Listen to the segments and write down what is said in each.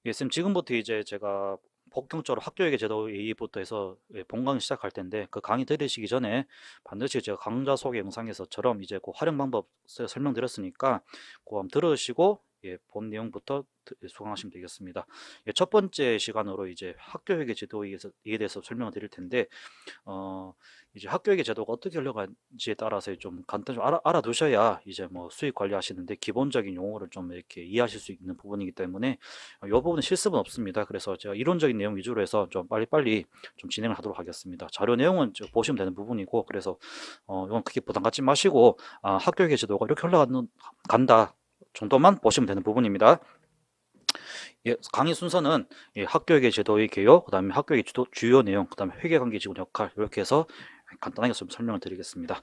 예, 쌤, 지금부터 이제 제가 본격적으로 학교회계 제도 얘기부터 해서 본강 시작할 텐데, 그 강의 들으시기 전에 반드시 제가 강좌 소개 영상에서처럼 이제 그 활용 방법 설명드렸으니까 그거 한번 들으시고 본 내용부터 수강하시면 되겠습니다. 예, 첫 번째 시간으로 이제 학교회계 제도에 대해서 설명을 드릴 텐데, 어, 이제 학교회계 제도가 어떻게 흘러가는지에 따라서 좀 간단히 좀 알아두셔야 이제 뭐 수익 관리하시는데 기본적인 용어를 좀 이렇게 이해하실 수 있는 부분이기 때문에 이 부분은 실습은 없습니다. 그래서 제가 이론적인 내용 위주로 해서 좀 빨리빨리 좀 진행을 하도록 하겠습니다. 자료 내용은 좀 보시면 되는 부분이고, 그래서 이건 크게 부담 갖지 마시고, 학교회계 제도가 이렇게 간다 정도만 보시면 되는 부분입니다. 예, 강의 순서는 학교회계 제도의 개요, 그 다음에 학교회계 주요 내용, 그 다음에 회계관계지원 역할, 이렇게 해서 간단하게 좀 설명을 드리겠습니다.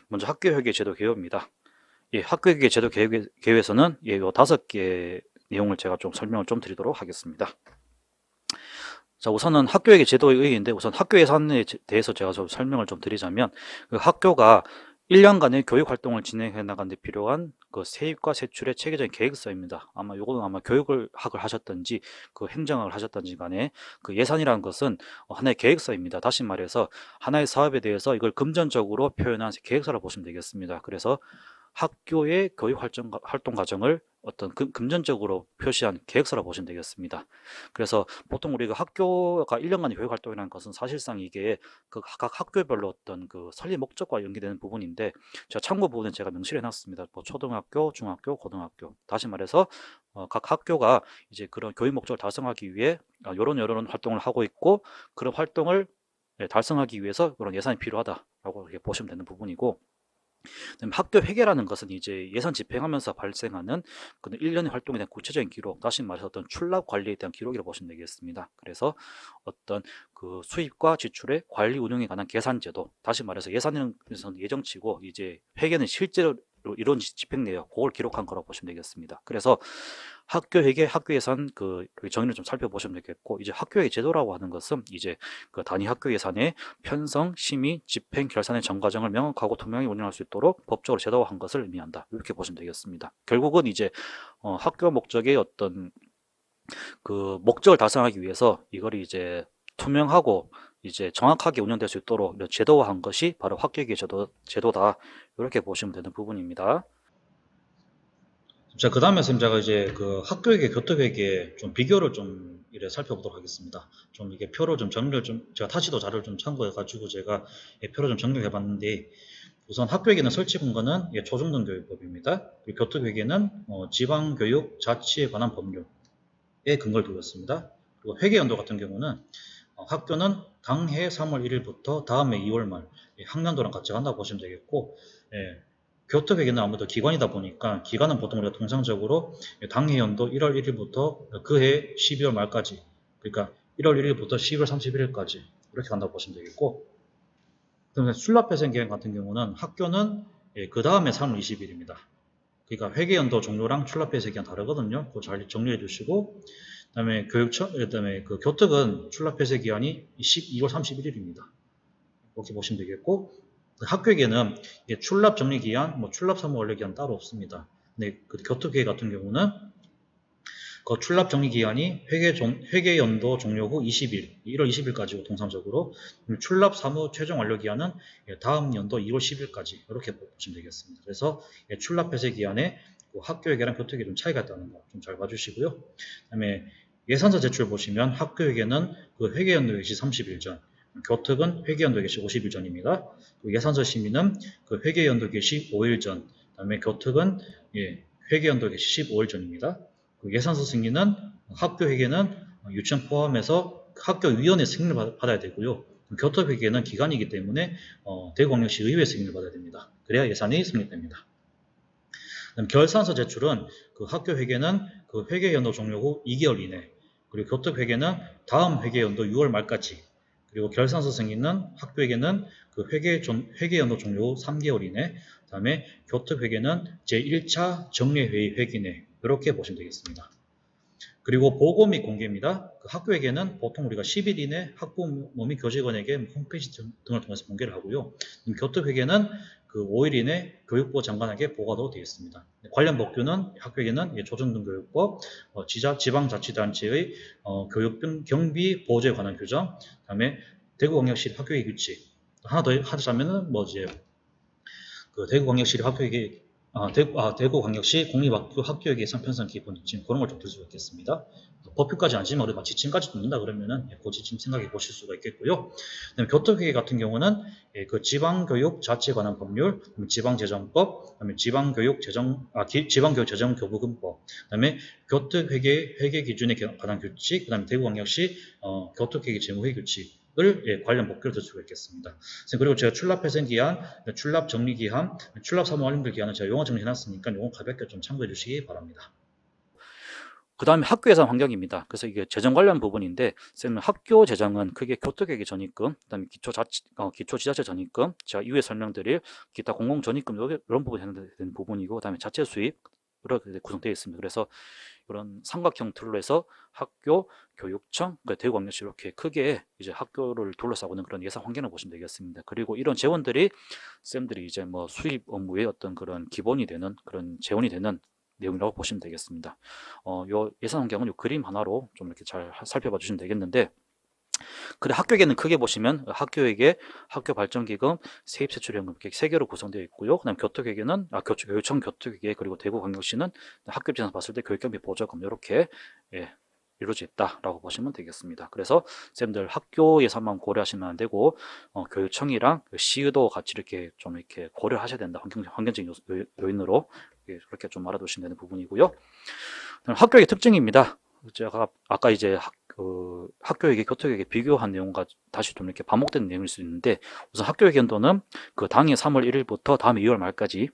먼저 학교회계 제도 개요입니다. 예, 학교회계 제도 개요에서는 요 5개 내용을 제가 좀 설명을 좀 드리도록 하겠습니다. 자, 우선은 학교회계 제도의 의의인데, 우선 학교 예산에 대해서 제가 좀 설명을 좀 드리자면, 그 학교가 1년간의 교육 활동을 진행해 나가는 데 필요한 그 세입과 세출의 체계적인 계획서입니다. 아마 요거는 아마 교육을 학을 하셨든지 그 행정학을 하셨든지 간에 그 예산이라는 것은 하나의 계획서입니다. 다시 말해서 하나의 사업에 대해서 이걸 금전적으로 표현한 계획서라고 보시면 되겠습니다. 그래서 학교의 교육 활동 과정을 어떤 금전적으로 표시한 계획서라고 보시면 되겠습니다. 그래서 보통 우리가 학교가 1년간의 교육 활동이라는 것은 사실상 이게 그 각 학교별로 어떤 그 설립 목적과 연계되는 부분인데, 제가 참고 부분은 제가 명시해 놨습니다. 뭐 초등학교, 중학교, 고등학교. 다시 말해서 각 학교가 이제 그런 교육 목적을 달성하기 위해 요런 활동을 하고 있고, 그런 활동을 달성하기 위해서 그런 예산이 필요하다라고 이렇게 보시면 되는 부분이고, 그다음에 학교 회계라는 것은 이제 예산 집행하면서 발생하는 그 일련의 활동에 대한 구체적인 기록, 다시 말해서 어떤 출납 관리에 대한 기록이라고 보시면 되겠습니다. 그래서 어떤 그 수입과 지출의 관리 운영에 관한 계산 제도, 다시 말해서 예산은 예정치고 이제 회계는 실제로 이런 집행 내역, 그걸 기록한 거라고 보시면 되겠습니다. 그래서 학교 회계, 학교 예산 그 정의를 좀 살펴보시면 되겠고, 이제 학교 회계 제도라고 하는 것은 이제 그 단위 학교 예산의 편성, 심의, 집행, 결산의 전 과정을 명확하고 투명하게 운영할 수 있도록 법적으로 제도화한 것을 의미한다. 이렇게 보시면 되겠습니다. 결국은 이제 학교 목적의 어떤 그 목적을 달성하기 위해서 이걸 이제 투명하고 이제 정확하게 운영될 수 있도록 제도화한 것이 바로 학교회계 제도다. 이렇게 보시면 되는 부분입니다. 자, 그 다음에 선생님 제가 이제 그 학교회계, 교토회계 좀 비교를 좀 이래 살펴보도록 하겠습니다. 좀 이게 표로 좀 정리를 좀, 제가 타시도 자료를 좀 참고해가지고 제가 표로 좀 정리해 봤는데, 우선 학교회계는 설치 근거는 초중등교육법입니다. 그리고 교토회계는 지방교육 자치에 관한 법률에 근거를 두었습니다. 그리고 회계연도 같은 경우는 학교는 당해 3월 1일부터 다음해 2월 말 학년도랑 같이 간다고 보시면 되겠고, 예, 교토회계는 아무래도 기관이다 보니까 기관은 보통 우리가 통상적으로 당해 연도 1월 1일부터 그해 12월 말까지, 그러니까 1월 1일부터 12월 31일까지 이렇게 간다고 보시면 되겠고, 그다음에 출납회생 기간 같은 경우는 학교는 그 다음에 3월 20일입니다. 그러니까 회계연도 종료랑 출납회생 기간 다르거든요. 그거 잘 정리해 주시고, 그다음에 그 교특은 출납회생 기한이 2월 31일입니다. 이렇게 보시면 되겠고, 학교계는 출납 정리 기한, 뭐 출납 사무 완료 기한 따로 없습니다. 근데 그 교특회 같은 경우는 그 출납 정리 기한이 회계 연도 종료 후 20일, 1월 20일까지고 통상적으로, 출납 사무 최종 완료 기한은 다음 연도 2월 10일까지 이렇게 보시면 되겠습니다. 그래서 출납 폐쇄 기한에 학교회계랑 교특회 좀 차이가 있다는 거 좀 잘 봐주시고요. 그다음에 예산서 제출 보시면 학교회계는 그 회계 연도 개시 30일 전, 교특은 회계 연도 개시 50일 전입니다. 예산서 심의는 그 회계 연도 개시 5일 전, 그다음에 교특은 회계 연도 개시 15일 전입니다. 예산서 승인은 학교 회계는 유치원 포함해서 학교위원회 승인을 받아야 되고요. 교토회계는 기관이기 때문에 대구광역시 의회 승인을 받아야 됩니다. 그래야 예산이 성립됩니다. 결산서 제출은 그 학교 회계는 그 회계연도 종료 후 2개월 이내, 그리고 교토회계는 다음 회계연도 6월 말까지, 그리고 결산서 승인은 학교 회계는 그 회계연도 종료 후 3개월 이내, 그다음에 교토회계는 제1차 정례회의 회기 내, 이렇게 보시면 되겠습니다. 그리고 보고 및 공개입니다. 그 학교에게는 보통 우리가 10일 이내 학부모 및 교직원에게 홈페이지 등을 통해서 공개를 하고요. 교토회계는 그 5일 이내 교육부 장관에게 보고하도록 되어 있습니다. 관련 법규는 학교에는 조정등교육법, 지방자치단체의 교육 경비 보조에 관한 규정, 그다음에 대구광역시 학교의 규칙. 하나 더 하자면은 뭐 이제 그 대구광역시 학교의 대구광역시 공립학교 학교의 예산 편성 기본 지침 그런 걸 좀 들 수가 있겠습니다. 법규까지 아니지만 우리 지침까지 듣는다 그러면은 그 지침 생각해 보실 수가 있겠고요. 그다음에 교토회계 같은 경우는 그 지방교육 자치에 관한 법률, 지방재정법, 그다음에 지방교육재정교부금법, 그다음에 교토회계 회계 기준에 관한 규칙, 그다음에 대구광역시 교토회계 재무회계 규칙을 관련 법규를 들 수가 있겠습니다. 그리고 제가 출납 회생 기한, 출납 정리 기한, 출납 사무 완료될 기한은 제가 용어 정리해 놨으니까 요거 가볍게 좀 참고해 주시기 바랍니다. 그 다음에 학교 예산 환경입니다. 그래서 이게 재정 관련 부분인데, 쌤은 학교 재정은 크게 교토계획 전입금, 그다음에 기초지자체 전입금, 제가 이후에 설명드릴 기타 공공 전입금 이런 부분이 해당되는 부분이고, 그다음에 자체 수입 이렇게 구성되어 있습니다. 그래서 이런 삼각형 틀로 해서 학교, 교육청, 그러니까 대구광역시 이렇게 크게 이제 학교를 둘러싸고 있는 그런 예산 환경을 보시면 되겠습니다. 그리고 이런 재원들이 쌤들이 이제 뭐 수입 업무의 어떤 그런 기본이 되는 그런 재원이 되는 내용이라고 보시면 되겠습니다. 요 예산 환경은 요 그림 하나로 좀 이렇게 잘 살펴봐 주시면 되겠는데, 그래 학교계는 크게 보시면 학교에게 학교 발전기금, 세입세출연금 이렇게 세 개로 구성되어 있고요. 그다음 교토계계는 교육청 교토계계, 그리고 대구광역시는 학교 입장에서 봤을 때 교육경비 보조금 이렇게 이루어져 있다라고 보시면 되겠습니다. 그래서 쌤들 학교 예산만 고려하시면 안 되고 교육청이랑 시의도 같이 이렇게 좀 이렇게 고려하셔야 된다. 환경적인 요인으로 그렇게 좀 알아두시면 되는 부분이고요. 학교의 특징입니다. 제가 아까 이제 학교에게 교토에게 비교한 내용과 다시 좀 이렇게 반복된 내용일 수 있는데, 우선 학교의 연도는 그 당해 3월 1일부터 다음 2월 말까지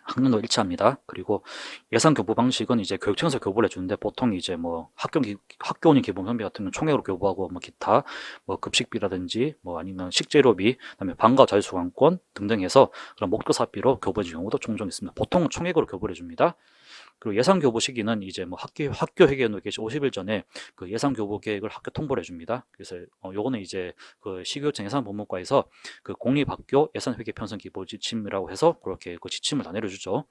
학년도 일치합니다. 그리고 예산 교부 방식은 이제 교육청에서 교부를 해주는데, 보통 이제 뭐 학교운임 기본 선비 같은 경우는 총액으로 교부하고 뭐 기타 뭐 급식비라든지 뭐 아니면 식재료비, 그다음에 방과 자유수강권 등등 해서 그런 목표사비로 교부해 주는 경우도 종종 있습니다. 보통은 총액으로 교부를 해줍니다. 그리고 예산 교부 시기는 이제 뭐 학교 회계연도 개시 50일 전에 그 예산 교부 계획을 학교 통보를 해줍니다. 그래서 요거는 이제 그 시교육청 예산본부과에서 그 공립학교 예산 회계 편성 기본 지침이라고 해서 그렇게 그 지침을 다 내려주죠.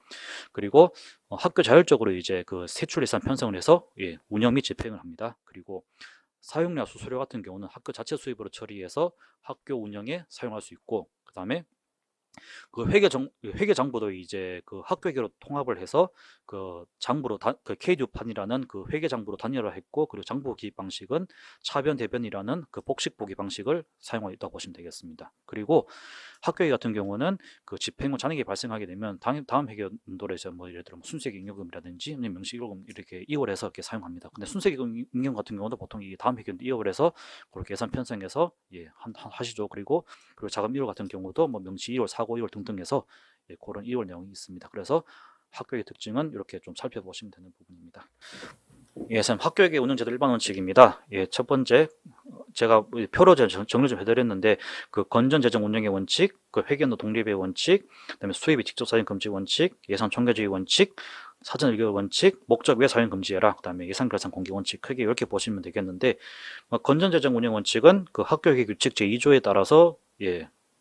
그리고 학교 자율적으로 이제 그 세출 예산 편성을 해서 운영 및 집행을 합니다. 그리고 사용료 수수료 같은 경우는 학교 자체 수입으로 처리해서 학교 운영에 사용할 수 있고, 그 다음에 그 회계 장부도 이제 그 학교계로 통합을 해서 그 장부로 그 K듀판이라는 그 회계 장부로 단일화했고, 그리고 장부 기입 방식은 차변 대변이라는 그 복식 보기 방식을 사용하고 있다고 보시면 되겠습니다. 그리고 학교회 같은 경우는 그 집행후 잔액이 발생하게 되면 다음 회계연도로 해서 뭐 예를 들어 뭐 순세기 잉여금이라든지 아니면 명시기금 이렇게 이월해서 이렇게 사용합니다. 근데 순세기금 잉여금 같은 경우도 보통 이 다음 회계연도 이월해서 그렇게 예산 편성해서 하시죠. 그리고 자금 1월 같은 경우도 뭐 명시 2월, 사고 2월 등등 해서 그런 2월 내용이 있습니다. 그래서 학교의 특징은 이렇게 좀 살펴보시면 되는 부분입니다. 선 학교의 운영제도 일반 원칙입니다. 첫 번째 제가 표로 정리 좀 해드렸는데, 그 건전 재정 운영의 원칙, 그 회계연도 독립의 원칙, 그다음에 수입이 직접 사용 금지 원칙, 예산 총괄주의 원칙, 사전 의결 원칙, 목적 외 사용 금지해라, 그다음에 예산 결산 공개 원칙, 크게 이렇게 보시면 되겠는데, 건전 재정 운영 원칙은 그 학교회계 규칙 제2조에 따라서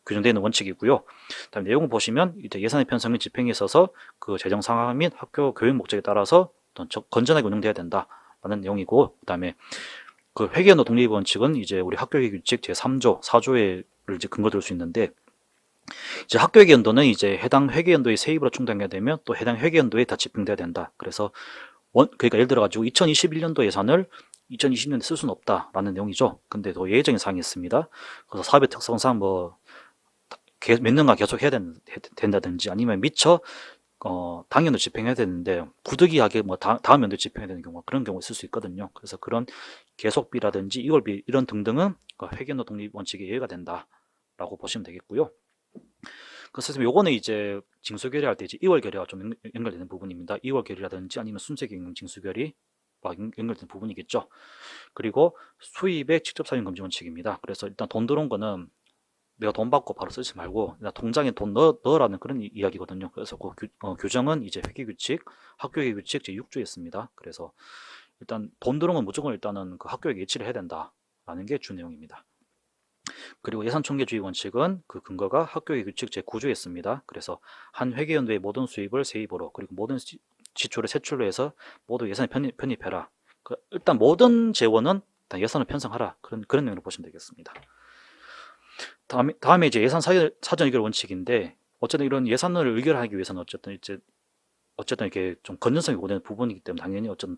규정되어 있는 원칙이고요. 그다음 내용을 보시면 이제 예산의 편성 및 집행에 있어서 그 재정 상황 및 학교 교육 목적에 따라서 건전하게 운영돼야 된다라는 내용이고, 그다음에 그 회계연도 독립 원칙은 이제 우리 학교회계 규칙 제3조, 4조에 이제 근거 들 수 있는데, 이제 학교회계 연도는 이제 해당 회계연도의 세입으로 충당해야 되면 또 해당 회계연도에 다 집행돼야 된다. 그래서 그러니까 예를 들어 가지고 2021년도 예산을 2020년에 쓸 수는 없다라는 내용이죠. 근데 또 예외적인 사항이 있습니다. 그래서 사업의 특성상 뭐 몇 년간 계속 해야 된다든지, 아니면 미처 당연도 집행해야 되는데 부득이하게 뭐 다음 연도에 집행해야 되는 경우가 그런 경우 있을 수 있거든요. 그래서 그런 계속비라든지 이월비 이런 등등은 회계연도 독립 원칙에 예외가 된다라고 보시면 되겠고요. 그래서 요거는 이제 징수 결의할 때 이제 2월 결의와 좀 연결되는 부분입니다. 2월 결의라든지 아니면 순세경영 징수 결의 연결되는 부분이겠죠. 그리고 수입의 직접 사용 금지 원칙입니다. 그래서 일단 돈 들어온 거는 내가 돈 받고 바로 쓰지 말고 통장에 돈 넣으라는 그런 이야기거든요. 그래서 그 규정은 이제 회계규칙, 학교회계 규칙 제6조에 있습니다. 그래서 일단 돈 들어온 건 무조건 일단은 그 학교회계 예치를 해야 된다라는 게 주 내용입니다. 그리고 예산총계주의 원칙은 그 근거가 학교의 규칙 제9조에 있습니다. 그래서 한 회계연도의 모든 수입을 세입으로 그리고 모든 지출을 세출로 해서 모두 예산에 편입해라. 일단 모든 재원은 일단 예산을 편성하라. 그런 내용으로 보시면 되겠습니다. 다음에 이제 예산 사전 의결 원칙인데 어쨌든 이런 예산을 의결하기 위해서는 어쨌든 이렇게 좀 건전성이 요구되는 부분이기 때문에 당연히 어쨌든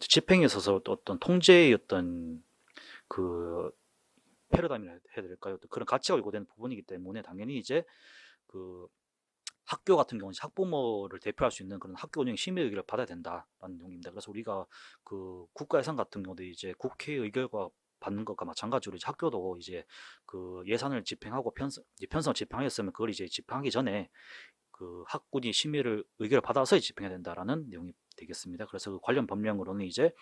집행에 있어서 어떤 통제의 어떤 그 패러다임이라 해야 될까요? 그런 가치가 요구되는 부분이기 때문에 당연히 이제 그 학교 같은 경우는 학부모를 대표할 수 있는 그런 학교 운영 심의 의결을 받아야 된다라는 내용입니다. 그래서 우리가 그 국가 예산 같은 경우도 이제 국회 의결과 받는 것과 마찬가지로 이제 학교도 이제 그 예산을 집행하고 편성을 집행하였으면 그걸 이제 집행하기 전에 그 학군이 심의를 의결을 받아서 집행해야 된다라는 내용이 되겠습니다. 그래서 그 관련 법령으로는 이제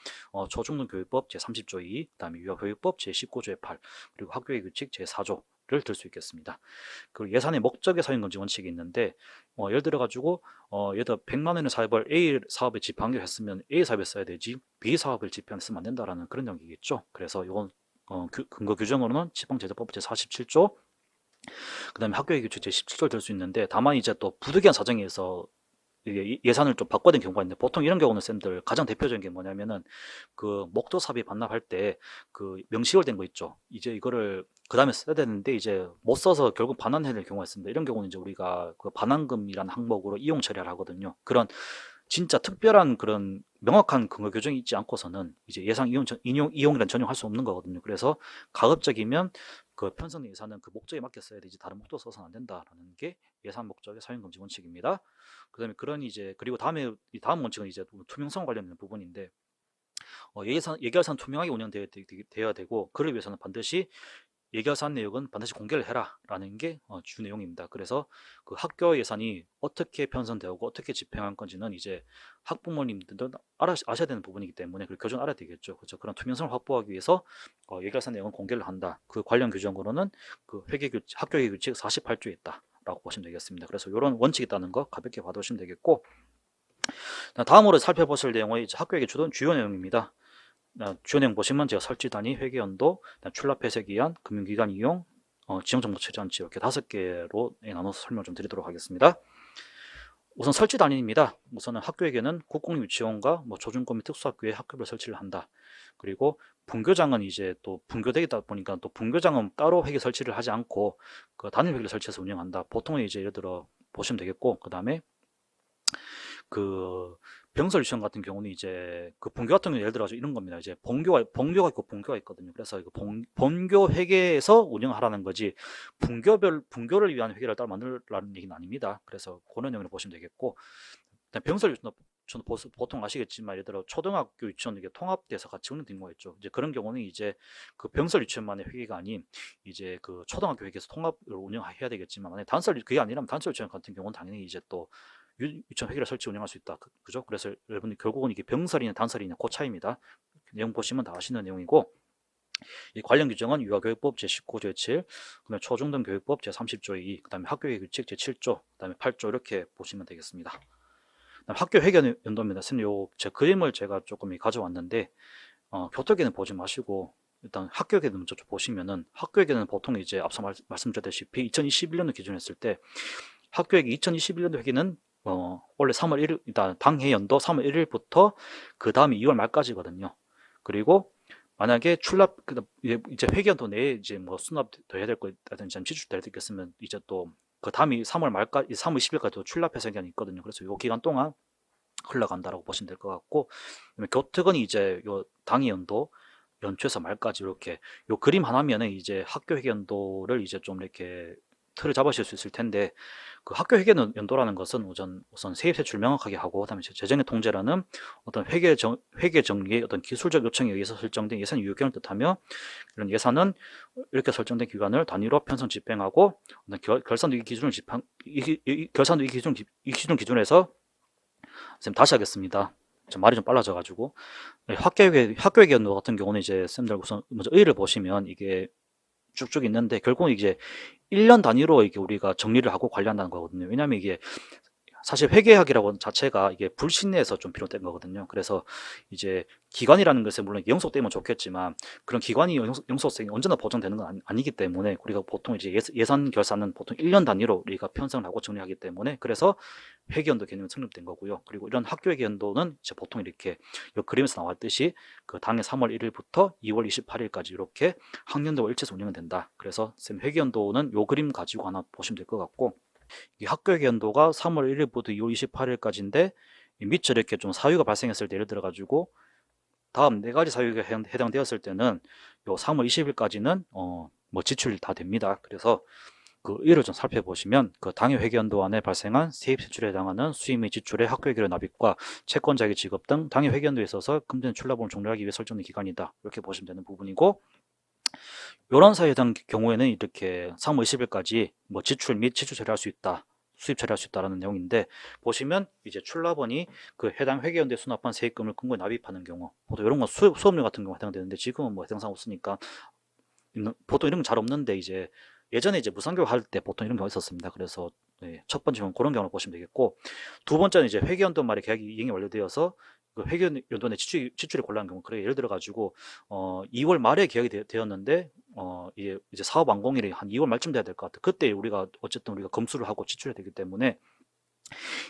초중등교육법 제30조 2, 그다음에 유아교육법 제19조의 8, 그리고 학교의 규칙 제4조를 들 수 있겠습니다. 그리고 예산의 목적의 사용금지 원칙이 있는데 예를 들어 가지고 예를 들어 100만 원의 사업을 A 사업에 집행하기로 했으면 A 사업에 써야 되지 B 사업을 집행했으면 안 된다라는 그런 내용이겠죠. 그래서 이건 근거 규정으로는 지방제도법 제47조 그다음에 학교의 규칙 제17조를 들 수 있는데 다만 이제 또 부득이한 사정에 서 이게 예산을 좀 바꿔야 되는 경우가 있는데 보통 이런 경우는 쌤들 가장 대표적인 게 뭐냐면은 그 목도 사업이 반납할 때 그 명시월 된 거 있죠. 이제 이거를 그 다음에 써야 되는데 이제 못 써서 결국 반환해야 될 경우가 있습니다. 이런 경우는 이제 우리가 그 반환금이라는 항목으로 이용 처리를 하거든요. 그런 진짜 특별한 그런 명확한 근거 규정이 있지 않고서는 이제 예상 이용이란 전용할 수 없는 거거든요. 그래서 가급적이면 그 편성 예산은 그 목적에 맞게 써야 되지 다른 목도 써서는 안 된다라는 게 예산 목적의 사용 금지 원칙입니다. 그다음에 그리고 다음 원칙은 이제 투명성 관련된 부분인데 예결산 투명하게 운영되어야 되고 그를 위해서는 반드시 예결산 내역은 반드시 공개를 해라라는 게 주 내용입니다. 그래서 그 학교 예산이 어떻게 편성되고 어떻게 집행할 건지는 이제 학부모님들도 아셔야 되는 부분이기 때문에 그 교정 알아야 되겠죠. 그렇죠. 그런 투명성을 확보하기 위해서 예결산 내용은 공개를 한다. 그 관련 규정으로는 그 학교의 규칙 48조에 있다라고 보시면 되겠습니다. 그래서 이런 원칙이 있다는 거 가볍게 봐두시면 되겠고 다음으로 살펴보실 내용은 이제 학교의 주요 내용입니다. 주요 내용 보시면 제가 설치 단위, 회계 연도, 출납 회색 기한, 금융기관 이용, 지정정보 최저한치 이렇게 5개로 나눠서 설명 좀 드리도록 하겠습니다. 우선 설치 단위입니다. 우선은 학교에게는 국공립유치원과 초중고 및 특수학교에 학급을 설치를 한다. 그리고 분교장은 이제 또 분교되다 보니까 또 분교장은 따로 회계 설치를 하지 않고 그 단일 회계를 설치해서 운영한다. 보통은 이제 예를 들어 보시면 되겠고 그 다음에 그 병설 유치원 같은 경우는 이제 그 본교 같은 경우 예를 들어 이런 겁니다. 이제 본교가 있고 본교가 있거든요. 그래서 이거 본교 회계에서 운영하라는 거지 분교를 위한 회계를 따로 만들라는 얘기는 아닙니다. 그래서 그런 내용을 보시면 되겠고 병설 유치원 저는 보통 아시겠지만 예를 들어 초등학교 유치원 이게 통합돼서 같이 운영된 경우가 있죠. 이제 그런 경우는 이제 그 병설 유치원만의 회계가 아닌 이제 그 초등학교 회계에서 통합을 운영해야 되겠지만 만약 그게 아니라면 단설 유치원 같은 경우는 당연히 이제 또 유치원 회계를 설치 운영할 수 있다. 그죠? 그래서 여러분들 결국은 이게 병설이냐 단설이냐 그 차이입니다. 내용 보시면 다 아시는 내용이고 이 관련 규정은 유아교육법 제19조의 7, 그다음에 초중등 교육법 제30조의 2, 그다음에 학교의 규칙 제7조, 그다음에 8조 이렇게 보시면 되겠습니다. 학교 회계 연도입니다. 선생님, 제 그림을 제가 조금 가져왔는데 교토계는 보지 마시고 일단 학교계는 먼저 보시면은 학교계는 보통 이제 앞서 말씀드렸다시피 2021년도 기준으로 했을 때 학교회계 2021년도 회계는 원래 3월 1일, 일단 당해 연도 3월 1일부터 그 다음에 2월 말까지거든요. 그리고 만약에 이제 회계연도 내에 이제 뭐 수납 더 해야 될 거 있다든지 지출될 게 있으면 이제 또 그 다음이 3월 20일까지 출납 해석이 있거든요. 그래서 요 기간 동안 흘러간다라고 보시면 될 것 같고, 교특은 이제 요 당해 연도 연초에서 말까지 이렇게 요 그림 하나면은 이제 학교 회계연도를 이제 좀 이렇게 틀을 잡으실 수 있을 텐데 그 학교 회계 연도라는 것은 우선 세입 세출 명확하게 하고 그다음에 재정의 통제라는 어떤 회계 정리의 어떤 기술적 요청에 의해서 설정된 예산 유효기간을 뜻하며 이런 예산은 이렇게 설정된 기간을 단위로 편성 집행하고 결산도 이 기준을 결산도 이 기준 기준에서 선생님 다시 하겠습니다. 말이 좀 빨라져가지고 학교회계 연도 같은 경우는 이제 쌤들 우선 먼저 의의를 보시면 이게 쭉쭉 있는데 결국은 이제 1년 단위로 이게 우리가 정리를 하고 관리한다는 거거든요. 왜냐하면 이게 사실 회계학이라고 자체가 이게 불신내에서 좀 비롯된 거거든요. 그래서 이제 기관이라는 것에 물론 영속되면 좋겠지만 그런 기관이 영속성이 언제나 보장되는 건 아니기 때문에 우리가 보통 이제 예산 결산은 보통 1년 단위로 우리가 편성을 하고 정리하기 때문에 그래서 회계연도 개념이 성립된 거고요. 그리고 이런 학교회계연도는 이제 보통 이렇게 이 그림에서 나왔듯이 그 당해 3월 1일부터 2월 28일까지 이렇게 학년도와 일치해서 운영이 된다. 그래서 쌤 회계연도는 요 그림 가지고 하나 보시면 될 것 같고 이 학교회계 연도가 3월 1일부터 2월 28일까지인데 밑에 이렇게 좀 사유가 발생했을 때 예를 들어 가지고 다음 네 가지 사유가 해당되었을 때는 요 3월 20일까지는 뭐 지출이 다 됩니다. 그래서 그 이를 좀 살펴보시면 그 당해 회계연도 안에 발생한 세입 지출에 해당하는 수입 및 지출의 학교회계료 납입과 채권자의 지급 등 당해 회계연도에 있어서 금전 출납을 종료하기 위해 설정된 기간이다. 이렇게 보시면 되는 부분이고 이런 사유에 해당 경우에는 이렇게 3월 20일까지 뭐 지출 및 지출 처리할 수 있다. 수입 처리할 수 있다라는 내용인데 보시면 이제 출납원이 그 해당 회계연도에 수납한 세입금을 근거에 납입하는 경우 보통 이런 건 수업료 같은 경우 해당되는데 지금은 뭐 해당사항 없으니까 보통 이런 건 잘 없는데 이제 예전에 이제 무상교육 할 때 보통 이런 경우가 있었습니다. 그래서 네, 첫 번째는 그런 경우를 보시면 되겠고 두 번째는 이제 회계연도 말에 계약이 이행이 완료되어서 그 회계연도 내 지출이 곤란한 경우 그래 예를 들어 가지고 2월 말에 계약이 되었는데 이제 사업 완공일이 한 2월 말쯤 돼야 될 것 같아. 그때 우리가 어쨌든 우리가 검수를 하고 지출해야 되기 때문에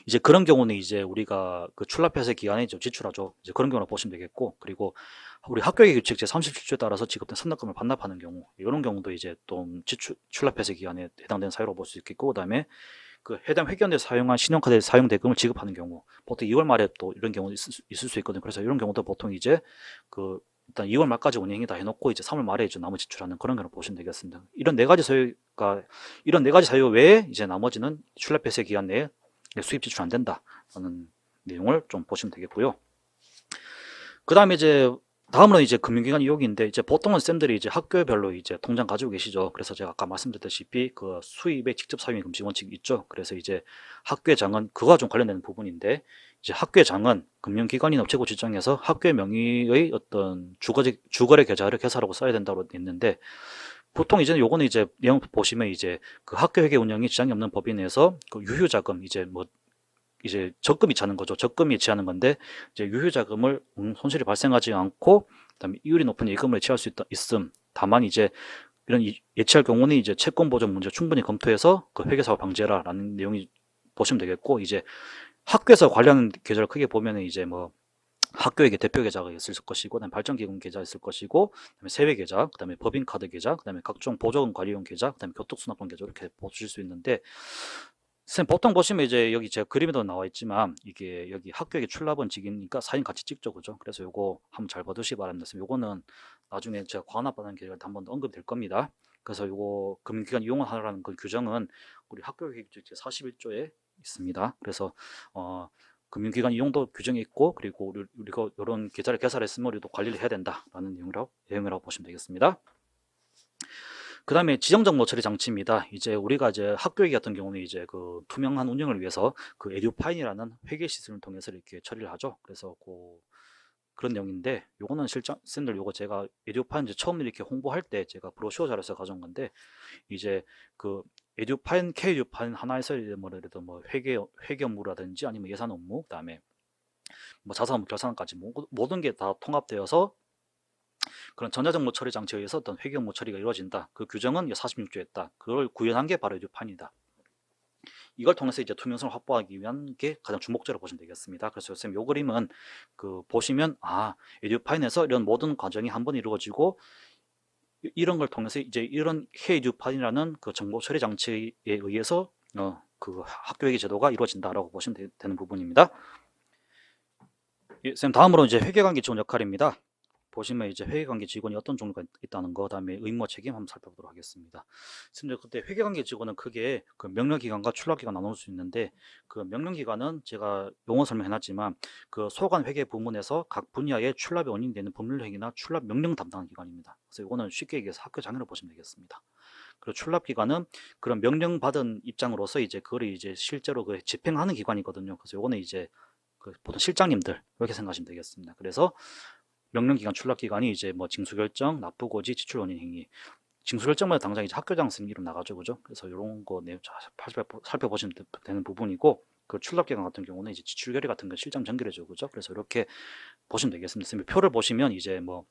이제 그런 경우는 이제 우리가 그 출납회사 기간에 좀 지출하죠. 이제 그런 경우를 보시면 되겠고 그리고 우리 학교의 규칙 제 37조에 따라서 지급된 선납금을 반납하는 경우 이런 경우도 이제 또 출납회사 기간에 해당되는 사유로 볼 수 있겠고 그다음에 그 해당 회계연도에 사용한 신용카드 사용 대금을 지급하는 경우 보통 2월 말에 또 이런 경우 있을 수 있거든요. 그래서 이런 경우도 보통 이제 그 일단 2월 말까지 운행이 다 해놓고 이제 3월 말에 이제 나머지 지출하는 그런 경우를 보시면 되겠습니다. 이런 네 가지 사유 외에 이제 나머지는 출납회사 기간 내에 수입 지출 안 된다라는 내용을 좀 보시면 되겠고요. 그 다음에 이제 다음으로 이제 금융기관 이용인데 이제 보통은 쌤들이 이제 학교별로 이제 통장 가지고 계시죠. 그래서 제가 아까 말씀드렸다시피 그 수입의 직접 사용의 금지 원칙이 있죠. 그래서 이제 학교의 장은 그거와 좀 관련되는 부분인데 이제 학교의 장은 금융기관이나 업체고 지정해서 학교의 명의의 어떤 주거래 계좌를 개설하고 써야 된다고 했는데 보통 이제는 요거는 이제 내용 보시면 이제 그 학교 회계 운영이 지장이 없는 법인에 의해서 그 유효자금 이제 뭐 이제 적금이 차는 거죠. 적금이 취하는 건데 이제 유효자금을 손실이 발생하지 않고 그다음에 이율이 높은 예금을 취할 수 있음. 다만 이제 이런 예치할 경우는 이제 채권 보전 문제 충분히 검토해서 그 회계사고 방지해라라는 내용이 보시면 되겠고 이제 학교에서 관련 계좌를 크게 보면은 이제 뭐 학교에게 대표 계좌가 있을 것이고, 그다음에 발전기금 계좌 있을 것이고, 그다음에 세외 계좌, 그다음에 법인카드 계좌, 그다음에 각종 보조금 관리용 계좌, 그다음에 교통수납금 계좌 이렇게 보실 수 있는데, 선생님 보통 보시면 이제 여기 제가 그림에도 나와 있지만 이게 여기 학교에게 출납원 직이니까 사인 같이 찍죠, 그죠? 그래서 요거 한번 잘 봐두시기 바랍니다. 선생님 요거는 나중에 제가 관합받은 계좌를 한번 더 언급될 겁니다. 그래서 요거 금융기관 이용을 하라는 그 규정은 우리 학교계획 제 41조에 있습니다. 그래서 금융기관 이용도 규정이 있고 그리고 우리가 이런 계좌를 개설했으면 우리도 관리를 해야 된다라는 내용이라고 보시면 되겠습니다. 그 다음에 지정적 뭐 처리 장치입니다. 이제 우리가 이제 학교회계 같은 경우는 이제 그 투명한 운영을 위해서 그 에듀파인이라는 회계 시스템을 통해서 이렇게 처리를 하죠. 그래서 그런 내용인데 요거는 실장 쌤들 요거 제가 에듀파인 이제 처음 이렇게 홍보할 때 제가 브로셔 자료에서 가져온 건데 이제 그 에듀파인 K에듀파인 하나에서 예를 들어 뭐 회계 업무라든지 아니면 예산 업무 그다음에 뭐 자산 업무 결산까지 모든 게 다 통합되어서 그런 전자정보 처리 장치에 의해서 어떤 회계 업무 처리가 이루어진다. 그 규정은 46조에 있다. 그걸 구현한 게 바로 에듀파인이다. 이걸 통해서 이제 투명성을 확보하기 위한 게 가장 주목적으로 보시면 되겠습니다. 그래서 선생님 요 그림은 그 보시면 에듀파인에서 이런 모든 과정이 한번 이루어지고 이런 걸 통해서 이제 이런 해에듀파인이라는 그 정보 처리 장치에 의해서 그 학교회계 제도가 이루어진다라고 보시면 되는 부분입니다. 예, 쌤 다음으로 이제 회계관계 직원 역할입니다. 보시면 이제 회계관계 직원이 어떤 종류가 있다는 거, 그다음에 의무와 책임 한번 살펴보도록 하겠습니다. 선생님 그때 회계관계 직원은 크게 그 명령기관과 출납기관 나눌 수 있는데 그 명령기관은 제가 용어 설명해놨지만 그 소관 회계 부문에서 각 분야의 출납의 원인이 되는 법률행위나 출납 명령 담당하는 기관입니다. 그래서 이거는 쉽게 얘기해서 학교 장애를 보시면 되겠습니다. 그리고 출납기관은 그런 명령받은 입장으로서 이제 그걸 이제 실제로 그 집행하는 기관이거든요. 그래서 이거는 이제 그 보통 실장님들 이렇게 생각하시면 되겠습니다. 그래서 명령기관 출납기관이 이제 뭐 징수결정, 납부고지, 지출원인 행위. 징수결정마다 당장 이제 학교장 선생님 이름 나가죠, 그죠? 그래서 이런 거 내용 살펴보시면 되는 부분이고, 그 출납기관 같은 경우는 이제 지출 결의 같은 거 실장 전결해주고 그죠? 그래서 이렇게 보시면 되겠습니다. 선생님 표를 보시면 이제 뭐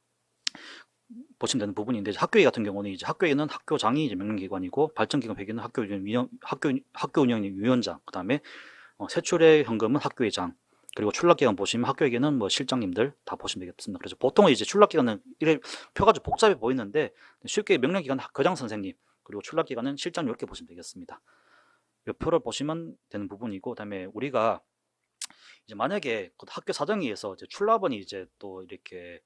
보시면 되는 부분인데 학교회 같은 경우는 이제 학교회는 학교장이 이제 명령기관이고 발전기관 회계는 학교 운영 위원장 그다음에 세출의 현금은 학교회장 그리고 출납기관 보시면 학교회계는 뭐 실장님들 다 보시면 되겠습니다. 그래서 보통은 이제 출납기관은 이래 표가 좀 복잡해 보이는데 쉽게 명령기관은 교장 선생님 그리고 출납기관은 실장 이렇게 보시면 되겠습니다. 이 표를 보시면 되는 부분이고 그다음에 우리가 이제 만약에 그 학교 사정위에서 이제 출납원이 이제 또 이렇게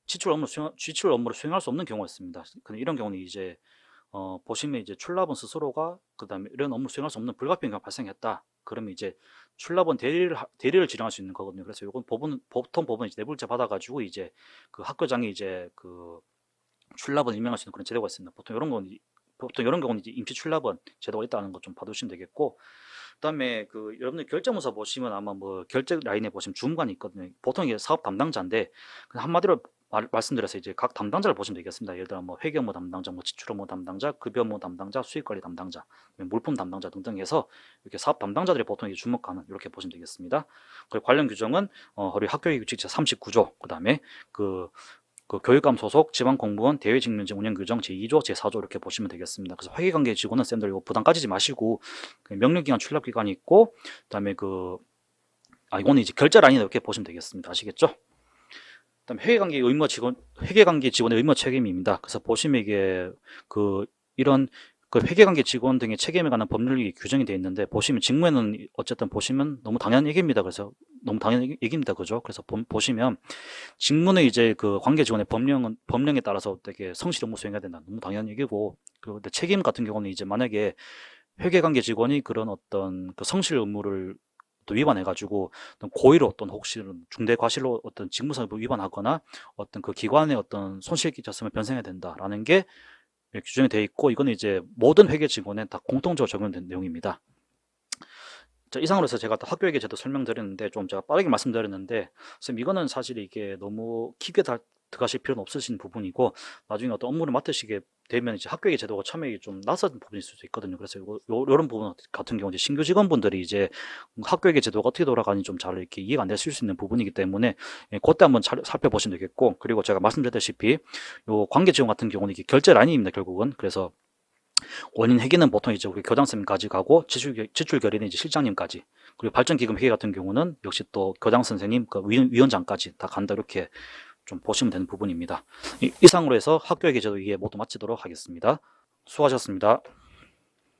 지출 업무를 수행할 수 없는 경우가 있습니다. 근데 이런 경우는 이제 보시면 이제 출납원 스스로가 그다음에 이런 업무를 수행할 수 없는 불가피한 경우가 발생했다. 그러면 이제 출납원 대리를 지정할 수 있는 거거든요. 그래서 이건 보통 법은 이제 내불제 받아가지고 이제 그 학교장이 이제 그 출납원 임명할 수 있는 그런 제도가 있습니다. 보통 이런 경우는 이제 임시 출납원 제도가 있다는 거 좀 봐두시면 되겠고, 그다음에 그 여러분들 결제문서 보시면 아마 뭐 결제 라인에 보시면 주무관이 있거든요. 보통 이게 사업 담당자인데 그냥 한마디로 말씀드려서 이제 각 담당자를 보시면 되겠습니다. 예를 들어 뭐 회계 업무 담당자, 뭐 지출 업무 담당자, 급여 업무 담당자, 수익 관리 담당자, 물품 담당자 등등 해서 이렇게 사업 담당자들이 보통 이제 주목하는 이렇게 보시면 되겠습니다. 그리고 관련 규정은 우리 학교의 규칙 제 39조, 그다음에 그 교육감 소속 지방공무원 대외직면제 운영규정 제2조 제4조 이렇게 보시면 되겠습니다. 그래서 회계관계 직원은 쌤들 이거 부담 가지지 마시고 명령기관 출납기관이 있고 그다음에 이거는 이제 결제 라인이 이렇게 보시면 되겠습니다. 아시겠죠? 그다음에 회계관계 직원의 의무 책임입니다. 그래서 보시면 이게 이런 회계관계 직원 등의 책임에 관한 법률이 규정이 되어 있는데 보시면 직무에는 어쨌든 보시면 너무 당연한 얘기입니다. 그래서 너무 당연한 얘기입니다. 그죠? 그래서 보시면 직무는 이제 그 관계 직원의 법령에 따라서 되게 성실 업무 수행해야 된다. 너무 당연한 얘기고 근데 책임 같은 경우는 이제 만약에 회계관계 직원이 그런 어떤 그 성실 업무를 또 위반해가지고 어떤 고의로 어떤 혹시 중대 과실로 어떤 직무상을 위반하거나 어떤 그 기관에 어떤 손실 끼쳤으면 변생해야 된다라는 게 규정이 되어 있고 이거는 이제 모든 회계 직원에 다 공통적으로 적용된 내용입니다. 자, 이상으로 해서 제가 학교회계 제도 설명드렸는데 좀 제가 빠르게 말씀드렸는데 선생님 이거는 사실 이게 너무 깊게 들어가실 필요는 없으신 부분이고 나중에 어떤 업무를 맡으시게 되면 이제 학교회계 제도가 처음에 좀 낯선 부분이 있을 수 있거든요. 그래서 이런 부분 같은 경우 이제 신규 직원분들이 이제 학교회계 제도가 어떻게 돌아가는지 좀 잘 이렇게 이해가 안 되실 수 있는 부분이기 때문에 그때 한번 살펴보시면 되겠고 그리고 제가 말씀드렸다시피 요 관계 직원 같은 경우는 이게 결제 라인입니다. 결국은 그래서 원인 회계는 보통 이제 우리 교장선생님까지 가고 지출 결의는 이제 실장님까지 그리고 발전기금 회계 같은 경우는 역시 또 교장 선생님 그 위원장까지 다 간다 이렇게 좀 보시면 되는 부분입니다. 이상으로 해서 학교회계 제도 이해 모두 마치도록 하겠습니다. 수고하셨습니다.